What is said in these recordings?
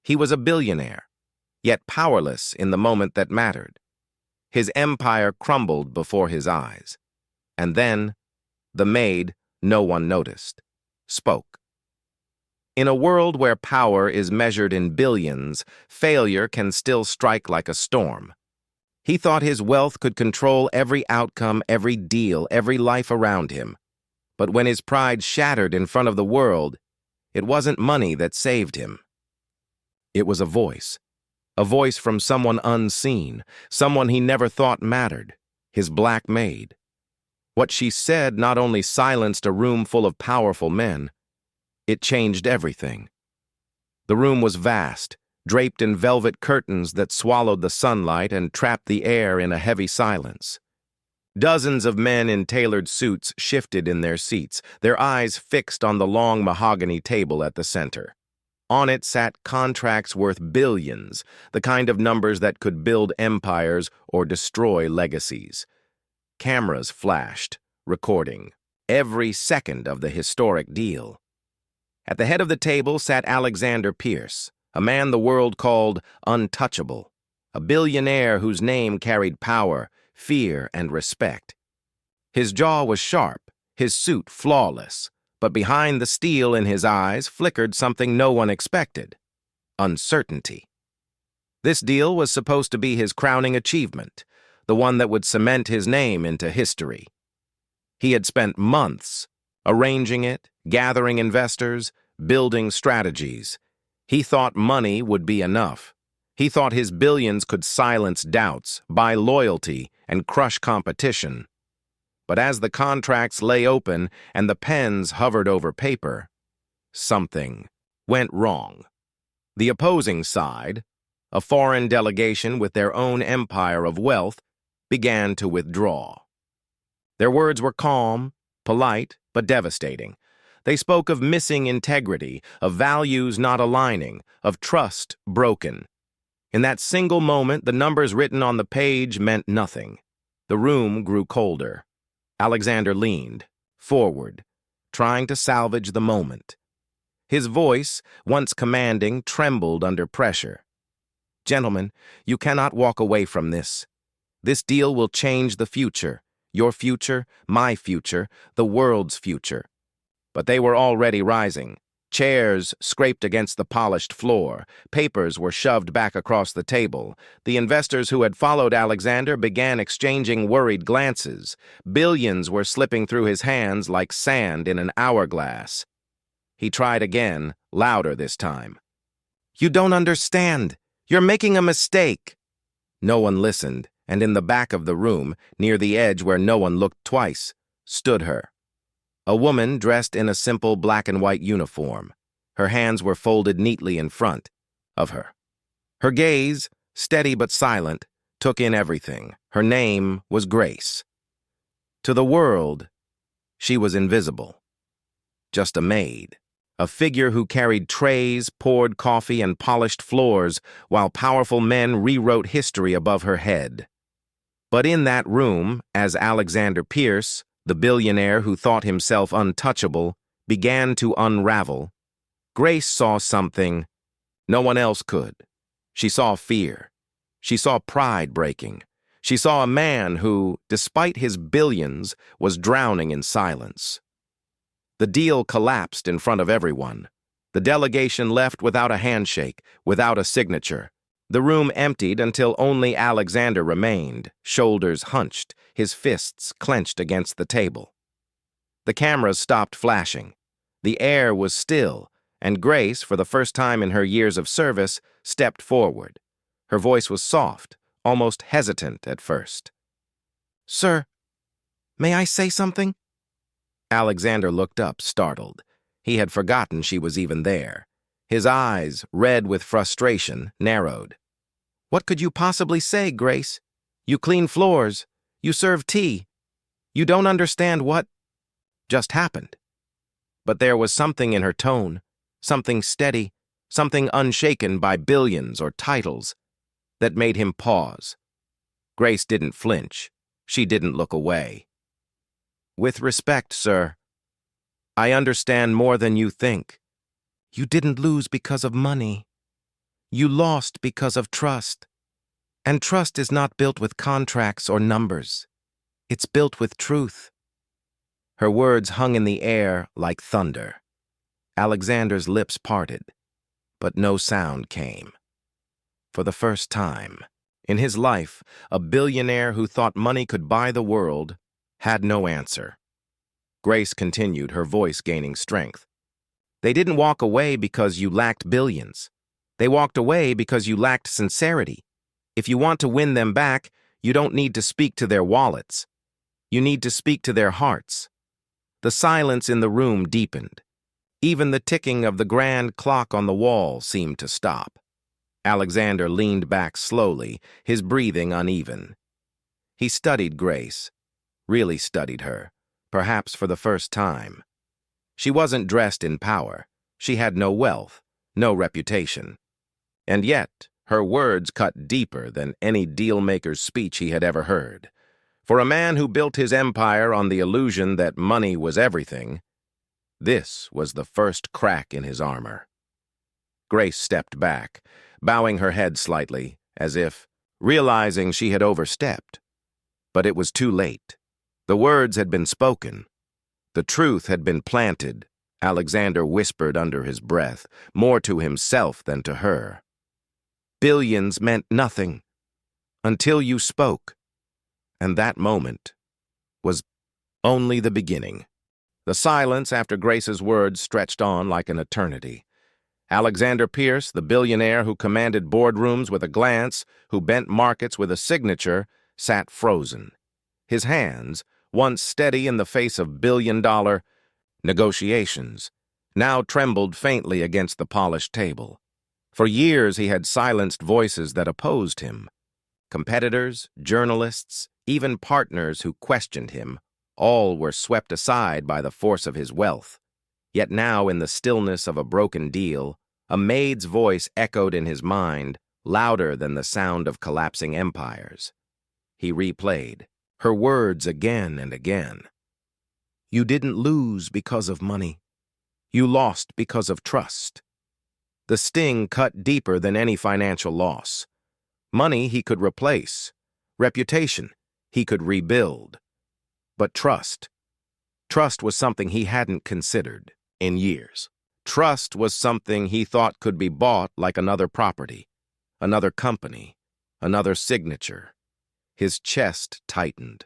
He was a billionaire, yet powerless in the moment that mattered. His empire crumbled before his eyes. And then, the maid no one noticed, spoke. In a world where power is measured in billions, failure can still strike like a storm. He thought his wealth could control every outcome, every deal, every life around him. But when his pride shattered in front of the world, it wasn't money that saved him. It was a voice from someone unseen, someone he never thought mattered, his black maid. What she said not only silenced a room full of powerful men, it changed everything. The room was vast, draped in velvet curtains that swallowed the sunlight and trapped the air in a heavy silence. Dozens of men in tailored suits shifted in their seats, their eyes fixed on the long mahogany table at the center. On it sat contracts worth billions, the kind of numbers that could build empires or destroy legacies. Cameras flashed, recording every second of the historic deal. At the head of the table sat Alexander Pierce, a man the world called untouchable, a billionaire whose name carried power, fear, and respect. His jaw was sharp, his suit flawless, but behind the steel in his eyes flickered something no one expected: uncertainty. This deal was supposed to be his crowning achievement, the one that would cement his name into history. He had spent months arranging it, gathering investors, building strategies. He thought money would be enough. He thought his billions could silence doubts, buy loyalty, and crush competition. But as the contracts lay open and the pens hovered over paper, something went wrong. The opposing side, a foreign delegation with their own empire of wealth, began to withdraw. Their words were calm, polite, but devastating. They spoke of missing integrity, of values not aligning, of trust broken. In that single moment, the numbers written on the page meant nothing. The room grew colder. Alexander leaned forward, trying to salvage the moment. His voice, once commanding, trembled under pressure. "Gentlemen, you cannot walk away from this. This deal will change the future, your future, my future, the world's future." But they were already rising. Chairs scraped against the polished floor. Papers were shoved back across the table. The investors who had followed Alexander began exchanging worried glances. Billions were slipping through his hands like sand in an hourglass. He tried again, louder this time. "You don't understand. You're making a mistake." No one listened, and in the back of the room, near the edge where no one looked twice, stood her. A woman dressed in a simple black and white uniform. Her hands were folded neatly in front of her. Her gaze, steady but silent, took in everything. Her name was Grace. To the world, she was invisible. Just a maid, a figure who carried trays, poured coffee, and polished floors, while powerful men rewrote history above her head. But in that room, as Alexander Pierce, the billionaire who thought himself untouchable, began to unravel, Grace saw something no one else could. She saw fear. She saw pride breaking. She saw a man who, despite his billions, was drowning in silence. The deal collapsed in front of everyone. The delegation left without a handshake, without a signature. The room emptied until only Alexander remained, shoulders hunched, his fists clenched against the table. The cameras stopped flashing. The air was still, and Grace, for the first time in her years of service, stepped forward. Her voice was soft, almost hesitant at first. "Sir, may I say something?" Alexander looked up, startled. He had forgotten she was even there. His eyes, red with frustration, narrowed. "What could you possibly say, Grace? You clean floors. You serve tea. You don't understand what just happened." But there was something in her tone, something steady, something unshaken by billions or titles, that made him pause. Grace didn't flinch. She didn't look away. "With respect, sir, I understand more than you think. You didn't lose because of money. You lost because of trust. And trust is not built with contracts or numbers. It's built with truth. Her words hung in the air like thunder. Alexander's lips parted, but no sound came. For the first time in his life, a billionaire who thought money could buy the world had no answer. Grace continued, her voice gaining strength. They didn't walk away because you lacked billions. They walked away because you lacked sincerity. If you want to win them back, you don't need to speak to their wallets. You need to speak to their hearts. The silence in the room deepened. Even the ticking of the grand clock on the wall seemed to stop. Alexander leaned back slowly, his breathing uneven. He studied Grace, really studied her, perhaps for the first time. She wasn't dressed in power. She had no wealth, no reputation. And yet, her words cut deeper than any deal-maker's speech he had ever heard. For a man who built his empire on the illusion that money was everything, this was the first crack in his armor. Grace stepped back, bowing her head slightly, as if realizing she had overstepped. But it was too late. The words had been spoken. The truth had been planted, Alexander whispered under his breath, more to himself than to her. Billions meant nothing until you spoke. And that moment was only the beginning. The silence after Grace's words stretched on like an eternity. Alexander Pierce, the billionaire who commanded boardrooms with a glance, who bent markets with a signature, sat frozen. His hands, once steady in the face of billion-dollar negotiations, now trembled faintly against the polished table. For years he had silenced voices that opposed him. Competitors, journalists, even partners who questioned him, all were swept aside by the force of his wealth. Yet now, in the stillness of a broken deal, a maid's voice echoed in his mind, louder than the sound of collapsing empires. He replayed her words again and again. You didn't lose because of money. You lost because of trust. The sting cut deeper than any financial loss. Money he could replace. Reputation he could rebuild. But trust was something he hadn't considered in years. Trust was something he thought could be bought like another property, another company, another signature. His chest tightened.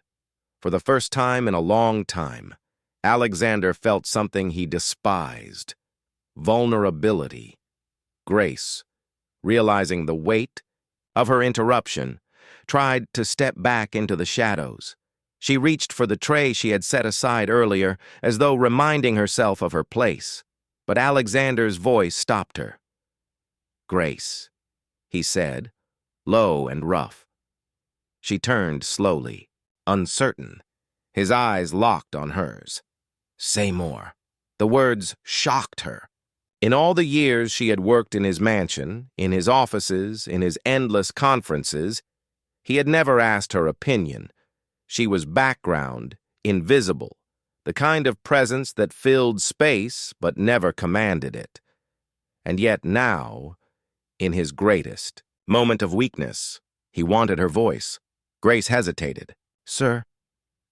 For the first time in a long time, Alexander felt something he despised: vulnerability. Grace, realizing the weight of her interruption, tried to step back into the shadows. She reached for the tray she had set aside earlier, as though reminding herself of her place. But Alexander's voice stopped her. Grace, he said, low and rough. She turned slowly, uncertain, his eyes locked on hers. Say more. The words shocked her. In all the years she had worked in his mansion, in his offices, in his endless conferences, he had never asked her opinion. She was background, invisible, the kind of presence that filled space but never commanded it. And yet now, in his greatest moment of weakness, he wanted her voice. Grace hesitated. Sir,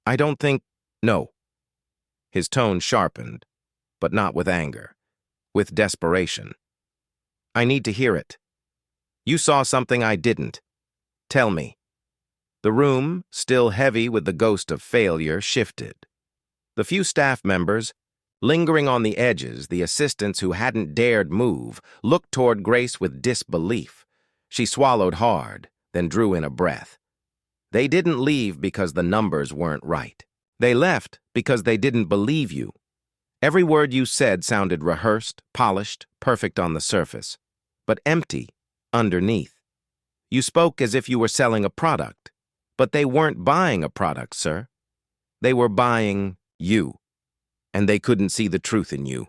I don't think... No. His tone sharpened, but not with anger, with desperation. I need to hear it. You saw something I didn't. Tell me. The room, still heavy with the ghost of failure, shifted. The few staff members, lingering on the edges, the assistants who hadn't dared move, looked toward Grace with disbelief. She swallowed hard, then drew in a breath. They didn't leave because the numbers weren't right. They left because they didn't believe you. Every word you said sounded rehearsed, polished, perfect on the surface, but empty underneath. You spoke as if you were selling a product, but they weren't buying a product, sir. They were buying you, and they couldn't see the truth in you.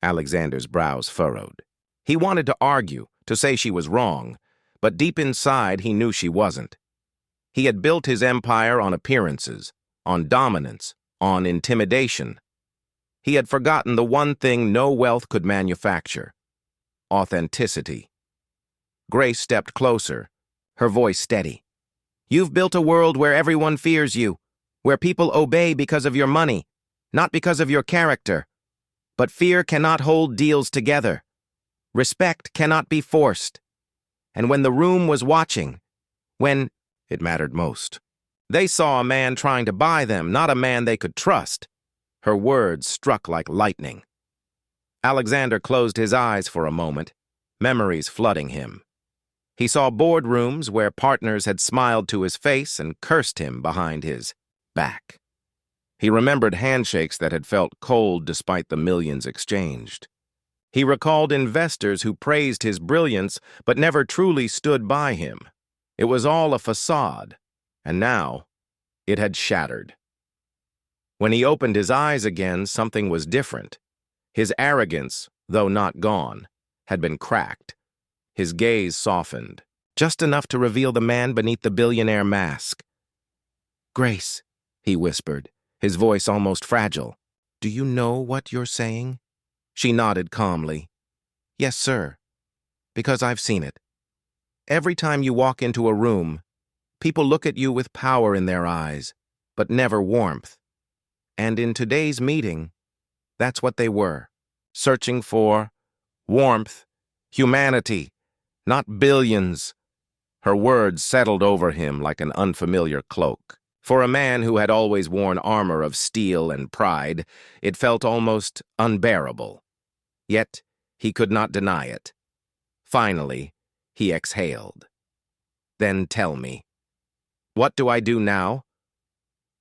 Alexander's brows furrowed. He wanted to argue, to say she was wrong, but deep inside he knew she wasn't. He had built his empire on appearances, on dominance, on intimidation. He had forgotten the one thing no wealth could manufacture: authenticity. Grace stepped closer, her voice steady. You've built a world where everyone fears you, where people obey because of your money, not because of your character. But fear cannot hold deals together. Respect cannot be forced. And when the room was watching, when it mattered most, they saw a man trying to buy them, not a man they could trust. Her words struck like lightning. Alexander closed his eyes for a moment, memories flooding him. He saw boardrooms where partners had smiled to his face and cursed him behind his back. He remembered handshakes that had felt cold despite the millions exchanged. He recalled investors who praised his brilliance but never truly stood by him. It was all a facade, and now it had shattered. When he opened his eyes again, something was different. His arrogance, though not gone, had been cracked. His gaze softened, just enough to reveal the man beneath the billionaire mask. "Grace," he whispered, his voice almost fragile. "Do you know what you're saying?" She nodded calmly. "Yes, sir, because I've seen it. Every time you walk into a room, people look at you with power in their eyes, but never warmth. And in today's meeting, that's what they were, searching for warmth, humanity, not billions." Her words settled over him like an unfamiliar cloak. For a man who had always worn armor of steel and pride, it felt almost unbearable. Yet he could not deny it. Finally, he exhaled. "Then tell me, what do I do now?"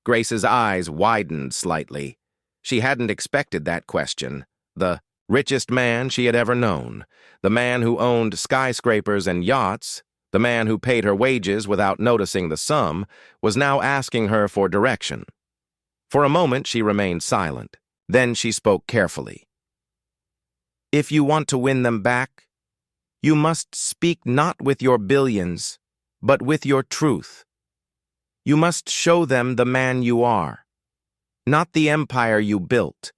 Grace's eyes widened slightly. She hadn't expected that question. The richest man she had ever known, the man who owned skyscrapers and yachts, the man who paid her wages without noticing the sum, was now asking her for direction. For a moment she remained silent. Then she spoke carefully. "If you want to win them back, you must speak not with your billions, but with your truth. You must show them the man you are, not the empire you built.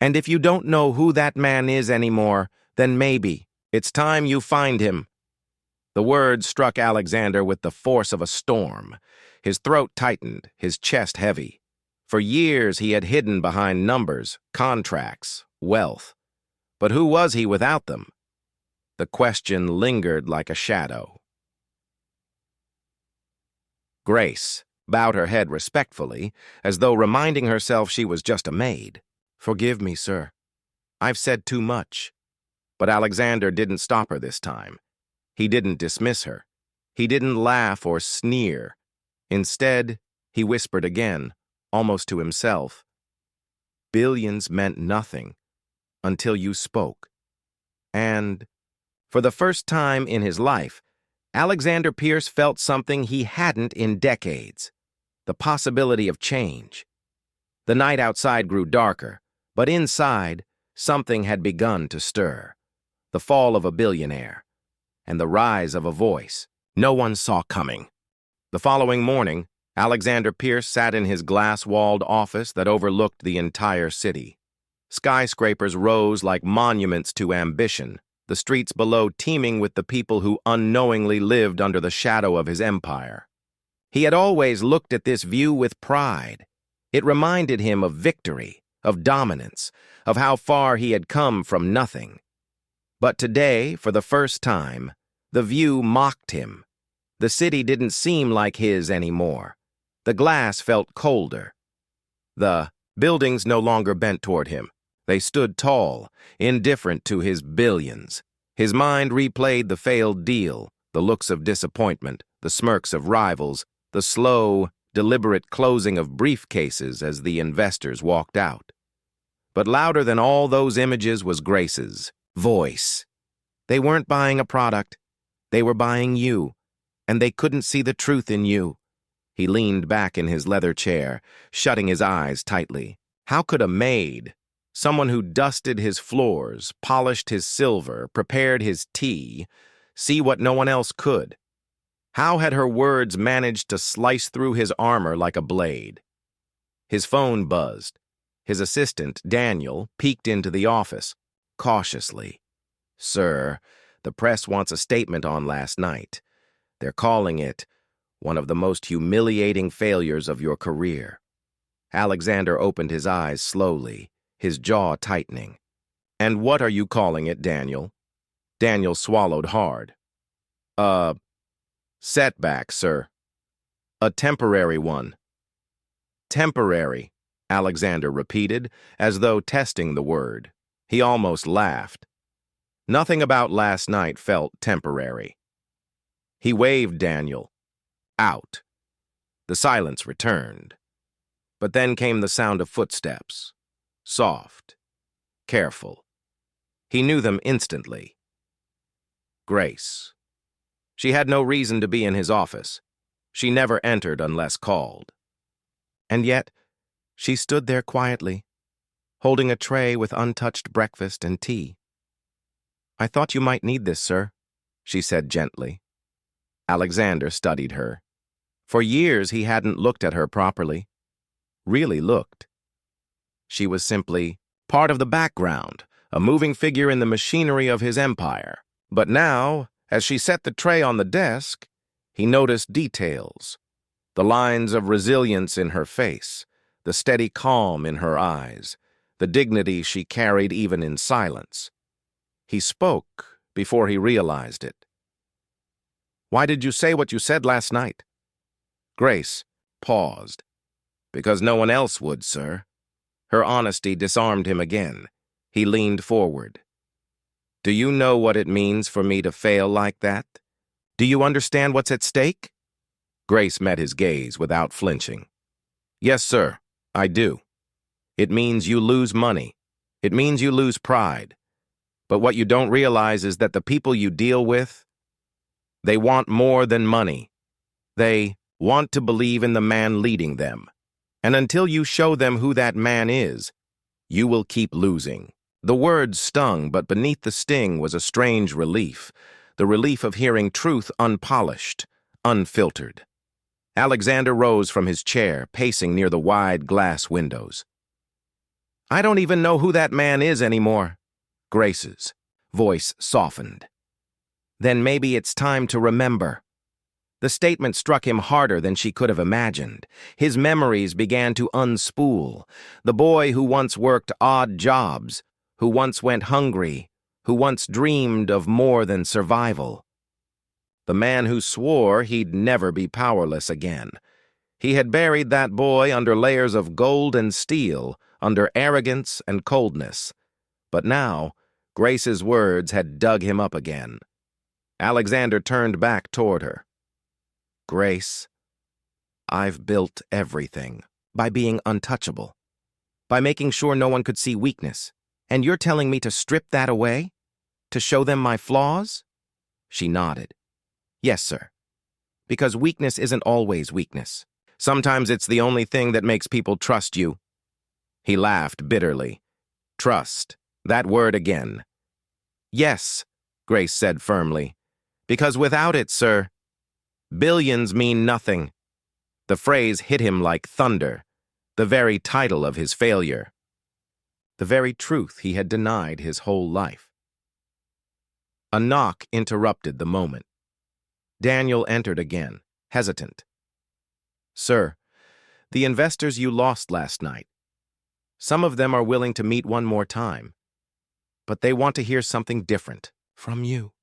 And if you don't know who that man is anymore, then maybe it's time you find him." The words struck Alexander with the force of a storm. His throat tightened, his chest heavy. For years he had hidden behind numbers, contracts, wealth. But who was he without them? The question lingered like a shadow. Grace bowed her head respectfully, as though reminding herself she was just a maid. "Forgive me, sir. I've said too much." But Alexander didn't stop her this time. He didn't dismiss her. He didn't laugh or sneer. Instead, he whispered again, almost to himself, "Billions meant nothing until you spoke." And, for the first time in his life, Alexander Pierce felt something he hadn't in decades, the possibility of change. The night outside grew darker, but inside, something had begun to stir. The fall of a billionaire, and the rise of a voice no one saw coming. The following morning, Alexander Pierce sat in his glass-walled office that overlooked the entire city. Skyscrapers rose like monuments to ambition, the streets below teeming with the people who unknowingly lived under the shadow of his empire. He had always looked at this view with pride. It reminded him of victory, of dominance, of how far he had come from nothing. But today, for the first time, the view mocked him. The city didn't seem like his anymore. The glass felt colder. The buildings no longer bent toward him. They stood tall, indifferent to his billions. His mind replayed the failed deal, the looks of disappointment, the smirks of rivals, the slow, deliberate closing of briefcases as the investors walked out. But louder than all those images was Grace's voice. They weren't buying a product. They were buying you, and they couldn't see the truth in you. He leaned back in his leather chair, shutting his eyes tightly. How could a maid, someone who dusted his floors, polished his silver, prepared his tea, see what no one else could? How had her words managed to slice through his armor like a blade? His phone buzzed. His assistant, Daniel, peeked into the office, cautiously. "Sir, The press wants a statement on last night. They're calling it one of the most humiliating failures of your career. Alexander opened his eyes slowly, his jaw tightening. And what are you calling it, Daniel? Daniel swallowed hard. Setback, sir. A temporary one. Temporary, Alexander repeated, as though testing the word. He almost laughed. Nothing about last night felt temporary. He waved Daniel. Out. The silence returned. But then came the sound of footsteps. Soft. Careful. He knew them instantly. Grace. She had no reason to be in his office. She never entered unless called. And yet, she stood there quietly, holding a tray with untouched breakfast and tea. "I thought you might need this, sir," she said gently. Alexander studied her. For years he hadn't looked at her properly. Really looked. She was simply part of the background, a moving figure in the machinery of his empire. But now, as she set the tray on the desk, he noticed details. The lines of resilience in her face, the steady calm in her eyes, the dignity she carried even in silence. He spoke before he realized it. "Why did you say what you said last night?" Grace paused. "Because no one else would, sir." Her honesty disarmed him again. He leaned forward. "Do you know what it means for me to fail like that? Do you understand what's at stake?" Grace met his gaze without flinching. "Yes, sir, I do. It means you lose money. It means you lose pride. But what you don't realize is that the people you deal with, they want more than money. They want to believe in the man leading them. And until you show them who that man is, you will keep losing." The words stung, but beneath the sting was a strange relief, the relief of hearing truth unpolished, unfiltered. Alexander rose from his chair, pacing near the wide glass windows. "I don't even know who that man is anymore." Grace's voice softened. "Then maybe it's time to remember." The statement struck him harder than she could have imagined. His memories began to unspool. The boy who once worked odd jobs, who once went hungry, who once dreamed of more than survival. The man who swore he'd never be powerless again. He had buried that boy under layers of gold and steel, under arrogance and coldness. But now, Grace's words had dug him up again. Alexander turned back toward her. "Grace, I've built everything by being untouchable, by making sure no one could see weakness. And you're telling me to strip that away? To show them my flaws?" She nodded. "Yes, sir. Because weakness isn't always weakness. Sometimes it's the only thing that makes people trust you." He laughed bitterly. "Trust. That word again." "Yes," Grace said firmly. "Because without it, sir, billions mean nothing." The phrase hit him like thunder, the very title of his failure. The very truth he had denied his whole life. A knock interrupted the moment. Daniel entered again, hesitant. "Sir, the investors you lost last night. Some of them are willing to meet one more time, but they want to hear something different from you.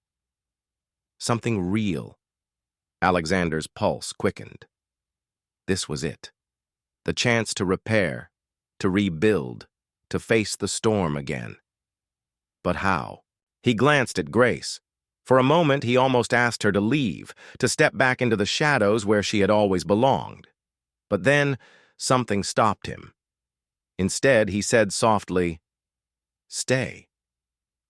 Something real." Alexander's pulse quickened. This was it. The chance to repair, to rebuild, to face the storm again. But how? He glanced at Grace. For a moment, he almost asked her to leave, to step back into the shadows where she had always belonged. But then, something stopped him. Instead, he said softly, "Stay."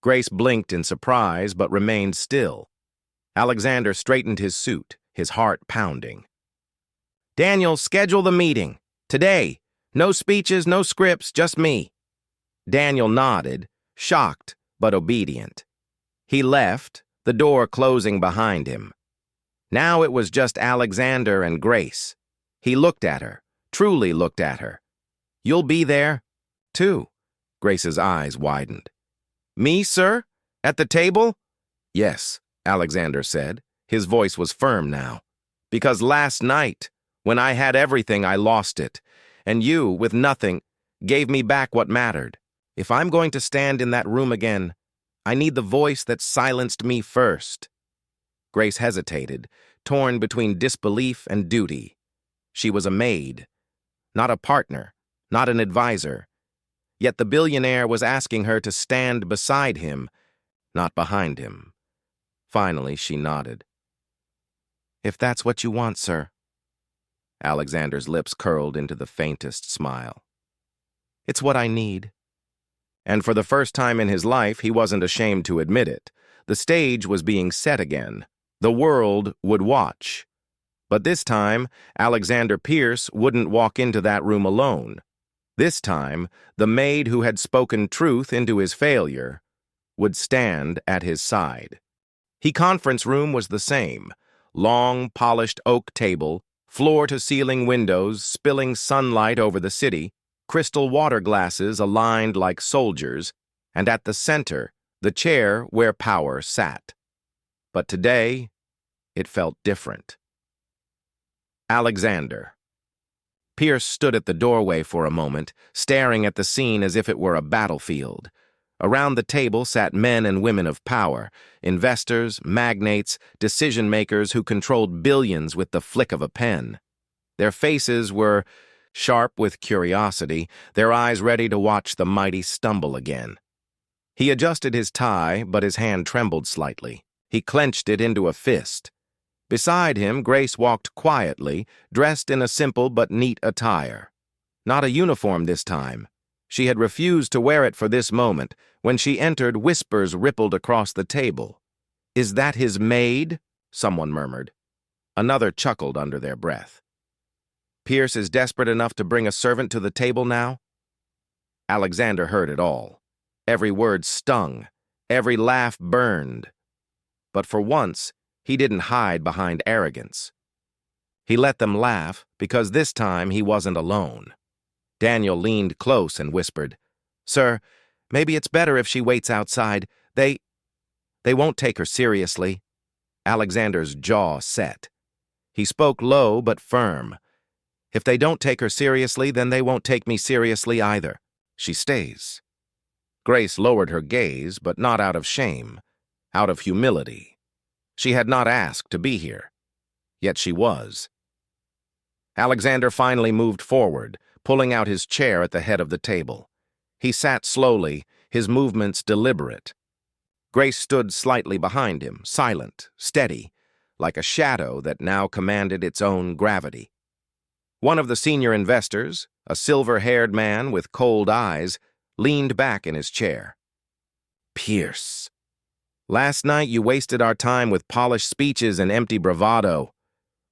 Grace blinked in surprise, but remained still. Alexander straightened his suit, his heart pounding. "Daniel, schedule the meeting. Today. No speeches, no scripts, just me." Daniel nodded, shocked but obedient. He left, the door closing behind him. Now it was just Alexander and Grace. He looked at her, truly looked at her. "You'll be there, too." Grace's eyes widened. "Me, sir? At the table?" Yes, Alexander said. His voice was firm now. Because last night, when I had everything, I lost it. And you, with nothing, gave me back what mattered. If I'm going to stand in that room again, I need the voice that silenced me first. Grace hesitated, torn between disbelief and duty. She was a maid, not a partner, not an advisor. Yet the billionaire was asking her to stand beside him, not behind him. Finally, she nodded. If that's what you want, sir. Alexander's lips curled into the faintest smile. It's what I need. And for the first time in his life, he wasn't ashamed to admit it. The stage was being set again. The world would watch. But this time, Alexander Pierce wouldn't walk into that room alone. This time, the maid who had spoken truth into his failure would stand at his side. His conference room was the same. Long, polished oak table, floor-to-ceiling windows spilling sunlight over the city, crystal water glasses aligned like soldiers, and at the center, the chair where power sat. But today, it felt different. Alexander. Pierce stood at the doorway for a moment, staring at the scene as if it were a battlefield. Around the table sat men and women of power, investors, magnates, decision-makers who controlled billions with the flick of a pen. Their faces were sharp with curiosity, their eyes ready to watch the mighty stumble again. He adjusted his tie, but his hand trembled slightly. He clenched it into a fist. Beside him, Grace walked quietly, dressed in a simple but neat attire. Not a uniform this time. She had refused to wear it for this moment. When she entered, whispers rippled across the table. "Is that his maid?" someone murmured. Another chuckled under their breath. "Pierce is desperate enough to bring a servant to the table now?" Alexander heard it all. Every word stung. Every laugh burned. But for once, he didn't hide behind arrogance. He let them laugh because this time he wasn't alone. Daniel leaned close and whispered, "Sir, maybe it's better if she waits outside. They won't take her seriously." Alexander's jaw set. He spoke low but firm. "If they don't take her seriously, then they won't take me seriously either. She stays." Grace lowered her gaze, but not out of shame, out of humility. She had not asked to be here, yet she was. Alexander finally moved forward, pulling out his chair at the head of the table. He sat slowly, his movements deliberate. Grace stood slightly behind him, silent, steady, like a shadow that now commanded its own gravity. One of the senior investors, a silver-haired man with cold eyes, leaned back in his chair. "Pierce. Last night you wasted our time with polished speeches and empty bravado.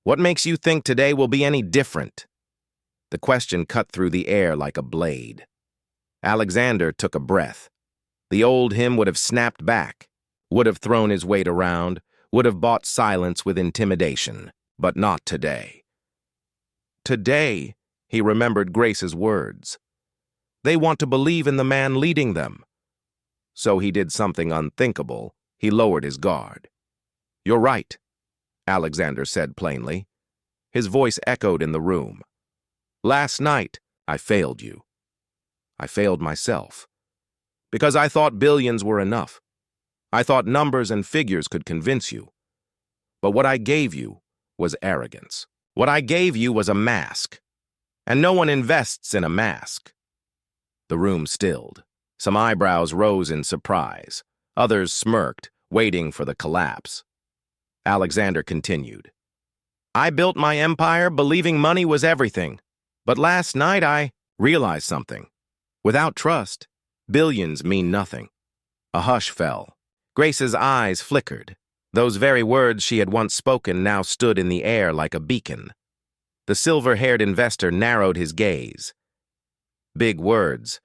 What makes you think today will be any different?" The question cut through the air like a blade. Alexander took a breath. The old him would have snapped back, would have thrown his weight around, would have bought silence with intimidation, but not today. Today, he remembered Grace's words. They want to believe in the man leading them. So he did something unthinkable. He lowered his guard. "You're right," Alexander said plainly. His voice echoed in the room. "Last night, I failed you. I failed myself. Because I thought billions were enough. I thought numbers and figures could convince you. But what I gave you was arrogance. What I gave you was a mask. And no one invests in a mask." The room stilled. Some eyebrows rose in surprise. Others smirked, waiting for the collapse. Alexander continued. "I built my empire believing money was everything. But last night I realized something. Without trust, billions mean nothing." A hush fell. Grace's eyes flickered. Those very words she had once spoken now stood in the air like a beacon. The silver-haired investor narrowed his gaze. "Big words,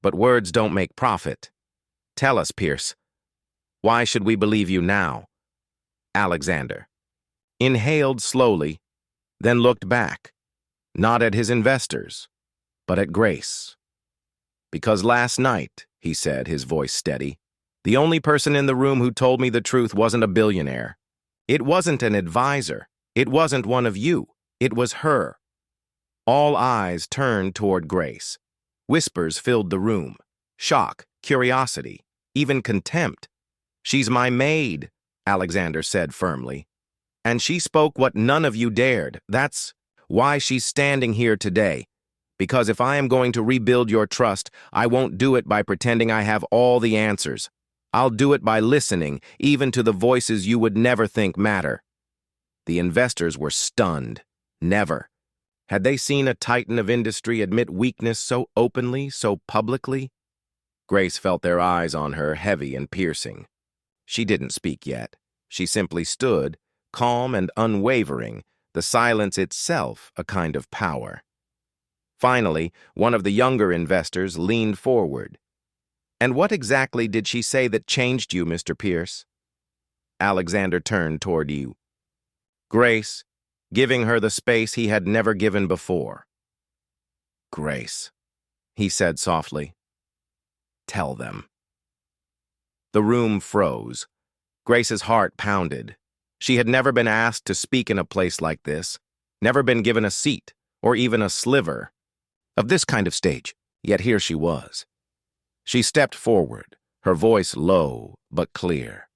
but words don't make profit. Tell us, Pierce. Why should we believe you now?" Alexander inhaled slowly, then looked back, not at his investors, but at Grace. "Because last night," he said, his voice steady, The only person in the room who told me the truth wasn't a billionaire. It wasn't an advisor. It wasn't one of you. It was her. All eyes turned toward Grace. Whispers filled the room. Shock, curiosity, even contempt. "She's my maid," Alexander said firmly. "And she spoke what none of you dared. That's why she's standing here today. Because if I am going to rebuild your trust, I won't do it by pretending I have all the answers. I'll do it by listening, even to the voices you would never think matter." The investors were stunned. Never. Had they seen a titan of industry admit weakness so openly, so publicly? Grace felt their eyes on her, heavy and piercing. She didn't speak yet. She simply stood, calm and unwavering, the silence itself a kind of power. Finally, one of the younger investors leaned forward. "And what exactly did she say that changed you, Mr. Pierce?" Alexander turned toward you. Grace, giving her the space he had never given before. "Grace," he said softly. "Tell them." The room froze. Grace's heart pounded. She had never been asked to speak in a place like this, never been given a seat, or even a sliver of this kind of stage, yet here she was. She stepped forward, her voice low but clear.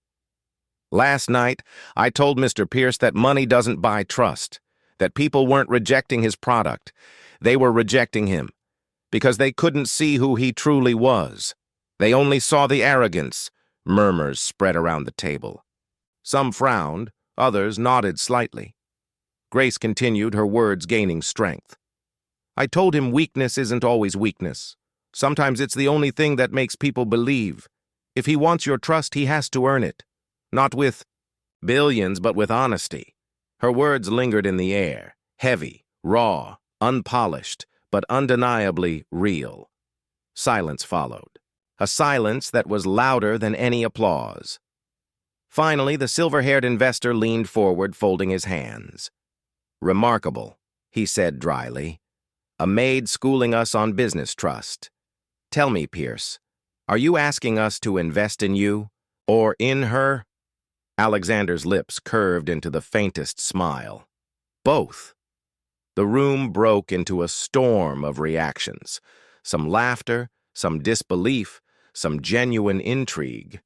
"Last night, I told Mr. Pierce that money doesn't buy trust, that people weren't rejecting his product. They were rejecting him, because they couldn't see who he truly was. They only saw the arrogance." Murmurs spread around the table. Some frowned, others nodded slightly. Grace continued, her words gaining strength. "I told him weakness isn't always weakness. Sometimes it's the only thing that makes people believe. If he wants your trust, he has to earn it. Not with billions, but with honesty." Her words lingered in the air, heavy, raw, unpolished, but undeniably real. Silence followed, a silence that was louder than any applause. Finally, the silver-haired investor leaned forward, folding his hands. "Remarkable," he said dryly. "A maid schooling us on business trust. Tell me, Pierce, are you asking us to invest in you, or in her?" Alexander's lips curved into the faintest smile. "Both." The room broke into a storm of reactions. Some laughter, some disbelief, some genuine intrigue.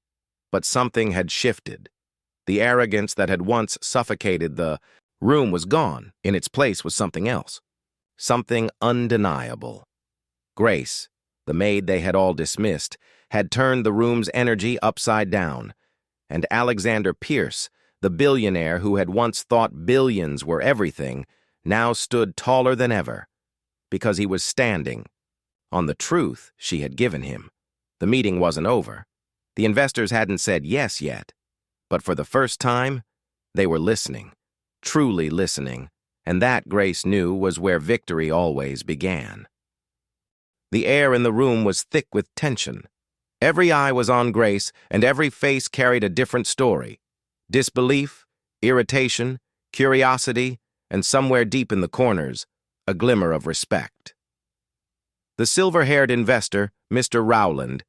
But something had shifted. The arrogance that had once suffocated the room was gone. In its place was something else. Something undeniable. Grace, the maid they had all dismissed, had turned the room's energy upside down. And Alexander Pierce, the billionaire who had once thought billions were everything, now stood taller than ever, because he was standing on the truth she had given him. The meeting wasn't over. The investors hadn't said yes yet, but for the first time, they were listening, truly listening, and that, Grace knew, was where victory always began. The air in the room was thick with tension. Every eye was on Grace, and every face carried a different story. Disbelief, irritation, curiosity, and somewhere deep in the corners, a glimmer of respect. The silver-haired investor, Mr. Rowland,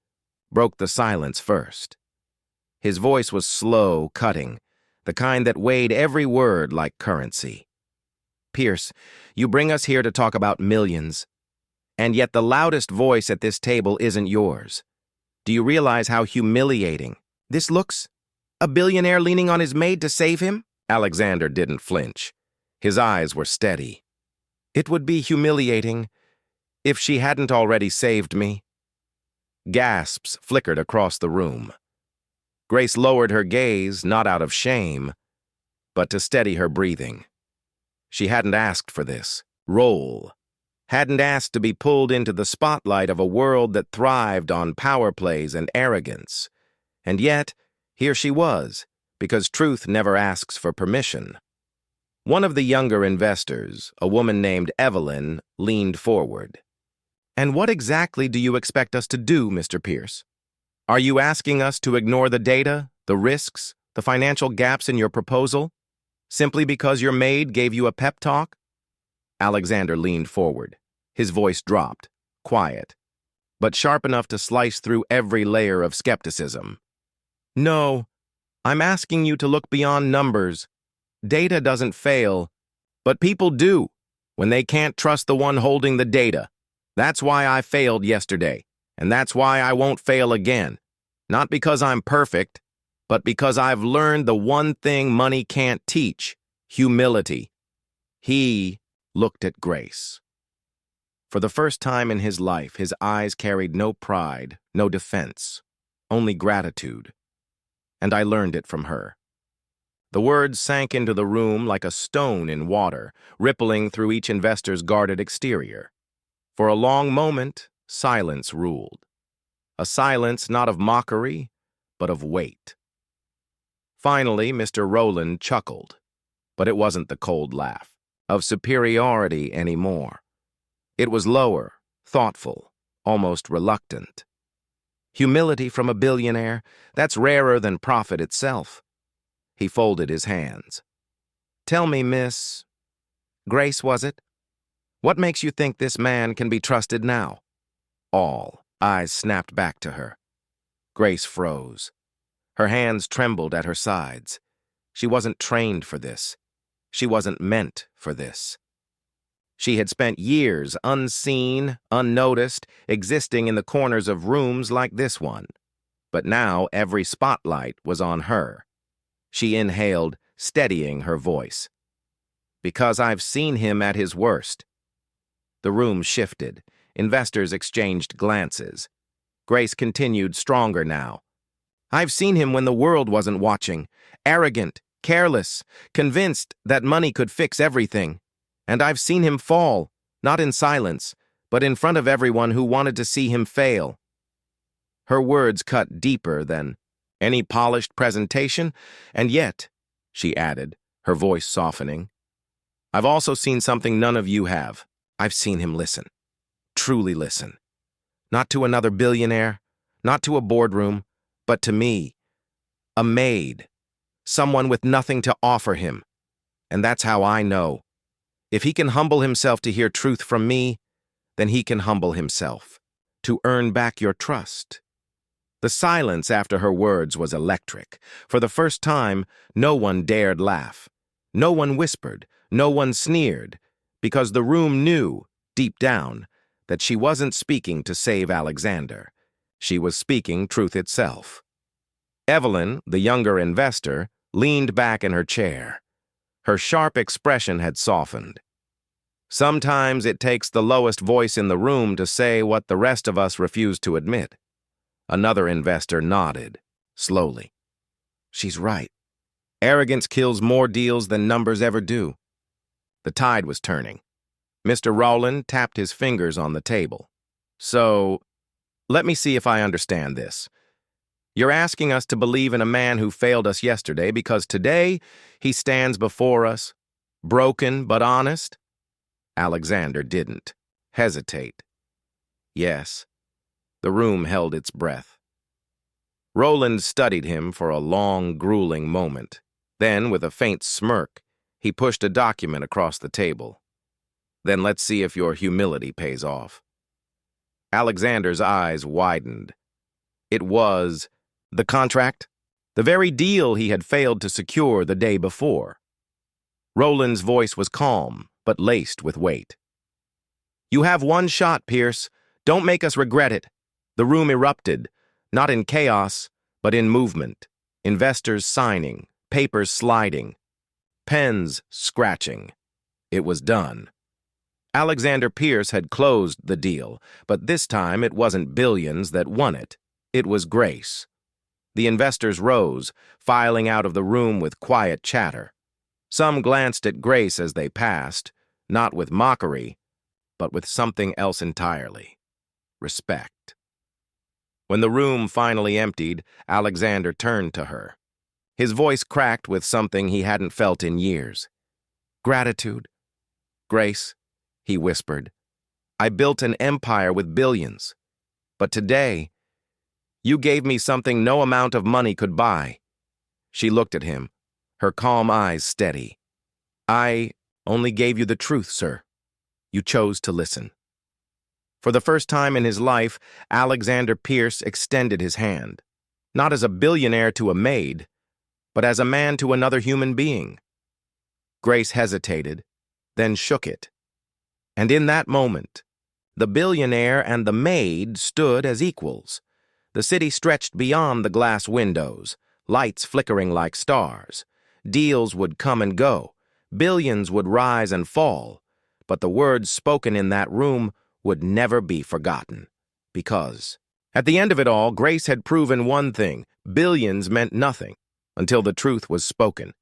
broke the silence first. His voice was slow, cutting, the kind that weighed every word like currency. "Pierce, you bring us here to talk about millions, and yet the loudest voice at this table isn't yours. Do you realize how humiliating this looks? A billionaire leaning on his maid to save him?" Alexander didn't flinch. His eyes were steady. "It would be humiliating if she hadn't already saved me." Gasps flickered across the room. Grace lowered her gaze, not out of shame, but to steady her breathing. She hadn't asked for this role, hadn't asked to be pulled into the spotlight of a world that thrived on power plays and arrogance. And yet, here she was, because truth never asks for permission. One of the younger investors, a woman named Evelyn, leaned forward. "And what exactly do you expect us to do, Mr. Pierce? Are you asking us to ignore the data, the risks, the financial gaps in your proposal, simply because your maid gave you a pep talk?" Alexander leaned forward. His voice dropped, quiet, but sharp enough to slice through every layer of skepticism. No, I'm asking you to look beyond numbers. Data doesn't fail, but people do when they can't trust the one holding the data. That's why I failed yesterday, and that's why I won't fail again. Not because I'm perfect, but because I've learned the one thing money can't teach: humility. He looked at Grace. For the first time in his life, his eyes carried no pride, no defense, only gratitude. And I learned it from her. The words sank into the room like a stone in water, rippling through each investor's guarded exterior. For a long moment, silence ruled. A silence not of mockery, but of weight. Finally, Mr. Rowland chuckled, but it wasn't the cold laugh of superiority anymore. It was lower, thoughtful, almost reluctant. Humility from a billionaire, that's rarer than profit itself. He folded his hands. Tell me, Miss Grace, was it? What makes you think this man can be trusted now? All eyes snapped back to her. Grace froze. Her hands trembled at her sides. She wasn't trained for this. She wasn't meant for this. She had spent years unseen, unnoticed, existing in the corners of rooms like this one. But now every spotlight was on her. She inhaled, steadying her voice. Because I've seen him at his worst. The room shifted. Investors exchanged glances. Grace continued, stronger now. I've seen him when the world wasn't watching. Arrogant, careless, convinced that money could fix everything. And I've seen him fall, not in silence, but in front of everyone who wanted to see him fail. Her words cut deeper than any polished presentation, and yet, she added, her voice softening, I've also seen something none of you have. I've seen him listen. Truly listen. Not to another billionaire, not to a boardroom, but to me. A maid. Someone with nothing to offer him. And that's how I know. If he can humble himself to hear truth from me, then he can humble himself to earn back your trust. The silence after her words was electric. For the first time, no one dared laugh. No one whispered. No one sneered. Because the room knew, deep down, that she wasn't speaking to save Alexander. She was speaking truth itself. Evelyn, the younger investor, leaned back in her chair. Her sharp expression had softened. Sometimes it takes the lowest voice in the room to say what the rest of us refuse to admit. Another investor nodded, slowly. She's right. Arrogance kills more deals than numbers ever do. The tide was turning. Mr. Rowland tapped his fingers on the table. So, let me see if I understand this. You're asking us to believe in a man who failed us yesterday because today he stands before us, broken but honest? Alexander didn't hesitate. Yes. The room held its breath. Rowland studied him for a long, grueling moment. Then, with a faint smirk, he pushed a document across the table. Then let's see if your humility pays off. Alexander's eyes widened. It was the contract, the very deal he had failed to secure the day before. Rowland's voice was calm, but laced with weight. You have one shot, Pierce. Don't make us regret it. The room erupted, not in chaos, but in movement. Investors signing, papers sliding, pens scratching. It was done. Alexander Pierce had closed the deal, but this time it wasn't billions that won it. It was Grace. The investors rose, filing out of the room with quiet chatter. Some glanced at Grace as they passed, not with mockery, but with something else entirely: respect. When the room finally emptied, Alexander turned to her. His voice cracked with something he hadn't felt in years. Gratitude. Grace, he whispered, I built an empire with billions. But today, you gave me something no amount of money could buy. She looked at him, her calm eyes steady. I only gave you the truth, sir. You chose to listen. For the first time in his life, Alexander Pierce extended his hand. Not as a billionaire to a maid, but as a man to another human being. Grace hesitated, then shook it. And in that moment, the billionaire and the maid stood as equals. The city stretched beyond the glass windows, lights flickering like stars. Deals would come and go, billions would rise and fall, but the words spoken in that room would never be forgotten. Because, at the end of it all, Grace had proven one thing: billions meant nothing until the truth was spoken.